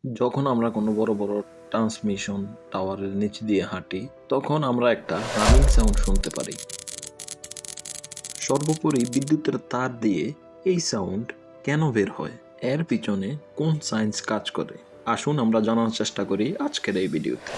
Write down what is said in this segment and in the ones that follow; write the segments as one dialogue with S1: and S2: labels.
S1: যখন আমরা কোনো বড় বড় ট্রান্সমিশন টাওয়ারের নিচ দিয়ে হাঁটি, তখন আমরা একটা হামিং সাউন্ড শুনতে পারি। সর্বোপরি বিদ্যুতের তার দিয়ে এই সাউন্ড কেন বের হয়, এর পিছনে কোন সায়েন্স কাজ করে, আসুন আমরা জানার চেষ্টা করি আজকের এই ভিডিওতে।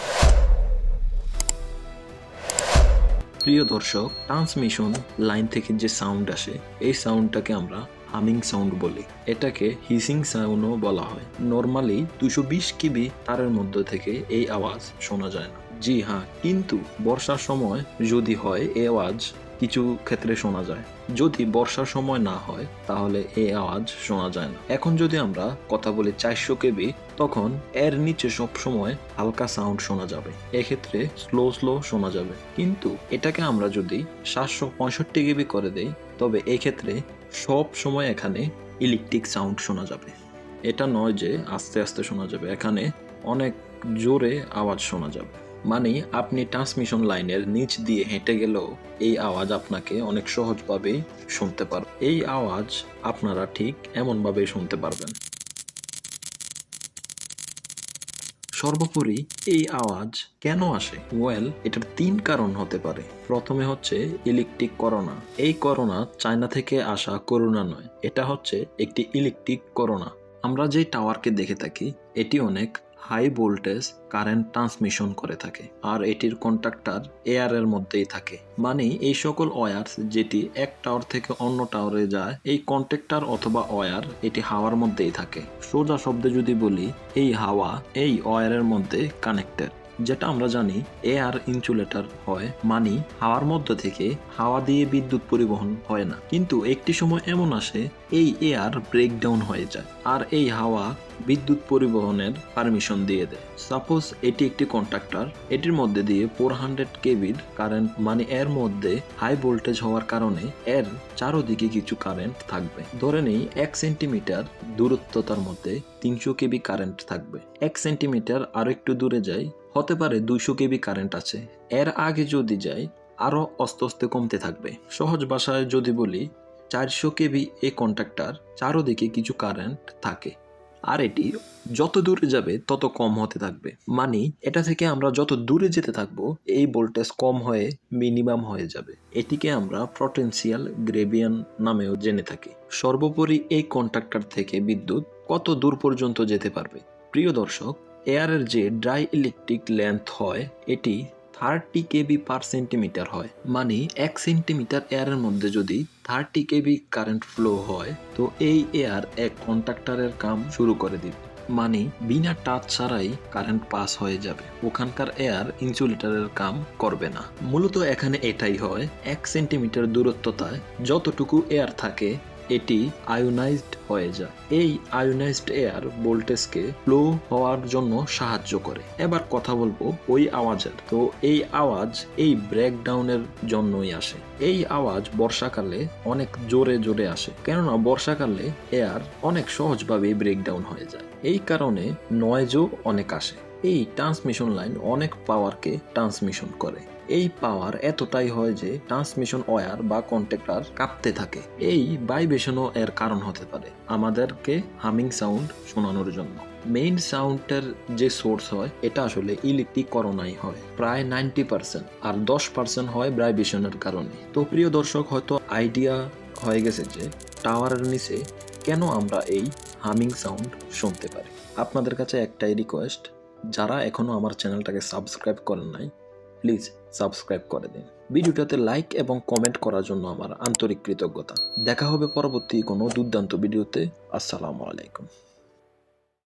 S1: প্রিয় দর্শক, ট্রান্সমিশন লাইন থেকে যে সাউন্ড আসে, এই সাউন্ডটাকে আমরা হামিং সাউন্ড বলি। এটাকে হিসিং সাউন্ডও বলা হয়। নর্মালি 220 কিবি তারের মধ্যে থেকে এই আওয়াজ শোনা যায় না। জি হ্যাঁ, কিন্তু বর্ষার সময় যদি হয় এই আওয়াজ কিছু ক্ষেত্রে শোনা যায়। যদি বর্ষার সময় না হয় তাহলে এই আওয়াজ শোনা যায় না। এখন যদি আমরা কথা বলি 400 কেবি, তখন এর নিচে সব সময় হালকা সাউন্ড শোনা যাবে, এক্ষেত্রে স্লো স্লো শোনা যাবে। কিন্তু এটাকে আমরা যদি 765 কেবি করে দেই, তবে এক্ষেত্রে সব সময় এখানে ইলেকট্রিক সাউন্ড শোনা যাবে। এটা নয় যে আস্তে আস্তে শোনা যাবে, এখানে অনেক জোরে আওয়াজ শোনা যাবে। মানে আপনি ট্রান্সমিশন লাইনের নিচ দিয়ে হেঁটে গেলেও এই আওয়াজ আপনাকে অনেক সহজভাবেই শুনতে পারবেন। এই আওয়াজ আপনারা ঠিক এমনভাবেই শুনতে পারবেন। সর্বোপরি এই আওয়াজ কেন আসে? এটার 3 কারণ হতে পারে। প্রথমে হচ্ছে ইলেকট্রিক করোনা। এই করোনা চায়না থেকে আসা করোনা নয়, এটা হচ্ছে একটি ইলেকট্রিক করোনা। আমরা যে টাওয়ারকে দেখে থাকি, এটি অনেক হাই ভোল্টেজ কারেন্ট ট্রান্সমিশন করে থাকে, আর এটির কন্ট্রাক্টর এয়ারের মধ্যেই থাকে। মানে এই সকল ওয়্যারস যেটি এক টাওয়ার থেকে অন্য টাওয়ারে যায়, এই কন্ট্রাক্টর অথবা ওয়্যার এটি হাওয়ার মধ্যেই থাকে। সোজা শব্দে যদি বলি, এই হাওয়া এই ওয়্যারের মধ্যে কানেক্টেড। যেটা আমরা জানি এয়ার ইনসুলেটর হয়, মানে হাওয়ার মধ্যে থেকে হাওয়া দিয়ে বিদ্যুৎ পরিবহন হয় না। কিন্তু একটি সময় এমন আসে এই এয়ার ব্রেকডাউন হয়ে যায়, আর এই হাওয়া বিদ্যুৎ পরিবহনের পারমিশন দিয়ে দেয়। সাপোজ এটি একটি কন্ট্রাক্টর, এটির মধ্যে দিয়ে 400 কেবির কারেন্ট, মানে এর মধ্যে হাই ভোল্টেজ হওয়ার কারণে এর চারোদিকে কিছু কারেন্ট থাকবে। ধরে নেই 1 সেন্টিমিটার দূরত্বতার মধ্যে 300 কেবি কারেন্ট থাকবে। 1 সেন্টিমিটার আরো একটু দূরে যাই, হতে পারে 200 কেবি কারেন্ট আছে। এর আগে যদি যাই, আরো আস্তে আস্তে কমতে থাকবে। সহজ ভাষায় যদি বলি, 400 কেবি এই কন্ট্রাক্টর চারোদিকে কিছু কারেন্ট থাকে, আর এটি যত দূরে যাবে তত কম হতে থাকবে। মানে এটা থেকে আমরা যত দূরে যেতে থাকবো, এই ভোল্টেজ কম হয়ে মিনিমাম হয়ে যাবে। এটিকে আমরা পটেনশিয়াল গ্রেডিয়েন্ট নামেও জেনে থাকি। সর্বোপরি এই কন্ট্রাক্টর থেকে বিদ্যুৎ কত দূর পর্যন্ত যেতে পারবে? প্রিয় দর্শক, এয়ারের যে ড্রাই ইলেকট্রিক লেন্থ হয়, এটি 30 কেবি পার সেন্টিমিটার হয়। মানে 1 সেন্টিমিটার এয়ারের মধ্যে যদি 30 কেবি কারেন্ট ফ্লো হয়, তো এই এয়ার এক কন্ট্রাক্টরের কাম শুরু করে দিবে। মানে বিনা টাচ ছাড়াই কারেন্ট পাস হয়ে যাবে, ওখানকার এয়ার ইনসুলেটরের কাম করবে না। মূলত এখানে এটাই হয়, 1 সেন্টিমিটার দূরত্বতায় যতটুকু এয়ার থাকে এটি আয়োনাইজড হয়ে যায়। এই আয়োনাইজড এয়ার ভোল্টেজকে ফ্লো হওয়ার জন্য সাহায্য করে। এবার কথা বলবো ওই আওয়াজের। তো এই আওয়াজ এই ব্রেকডাউনের জন্যই আসে। এই আওয়াজ বর্ষাকালে অনেক জোরে জোরে আসে, কেননা বর্ষাকালে এয়ার অনেক সহজভাবেই ব্রেকডাউন হয়ে যায়। এই কারণে নয়েজও অনেক আসে। এই ট্রান্সমিশন লাইন অনেক পাওয়ারকে ট্রান্সমিশন করে। এই পাওয়ার এতটাই হয় যে ট্রান্সমিশন ওয়্যার বা কন্ট্রাক্টর কাঁপতে থাকে। এই ভাইব্রেশনও এর কারণ হতে পারে আমাদেরকে হামিং সাউন্ড শোনানোর জন্য। মেইন সাউন্ডের যে সোর্স হয়, এটা আসলে ইলেকট্রিক করোনাই হয় প্রায় 90%, আর 10% হয় ভাইব্রেশনের কারণে। তো প্রিয় দর্শক, হয়তো আইডিয়া হয়ে গেছে যে টাওয়ারের নিচে কেন আমরা এই হামিং সাউন্ড শুনতে পারি। আপনাদের কাছে একটাই রিকোয়েস্ট, যারা এখনো আমার চ্যানেলটাকে সাবস্ক্রাইব করেন নাই, প্লিজ সাবস্ক্রাইব করে দিন। ভিডিওটাতে লাইক এবং কমেন্ট করার জন্য আমার আন্তরিক কৃতজ্ঞতা। দেখা হবে পরবর্তী কোনো দুর্দান্ত ভিডিওতে। আসসালামু আলাইকুম।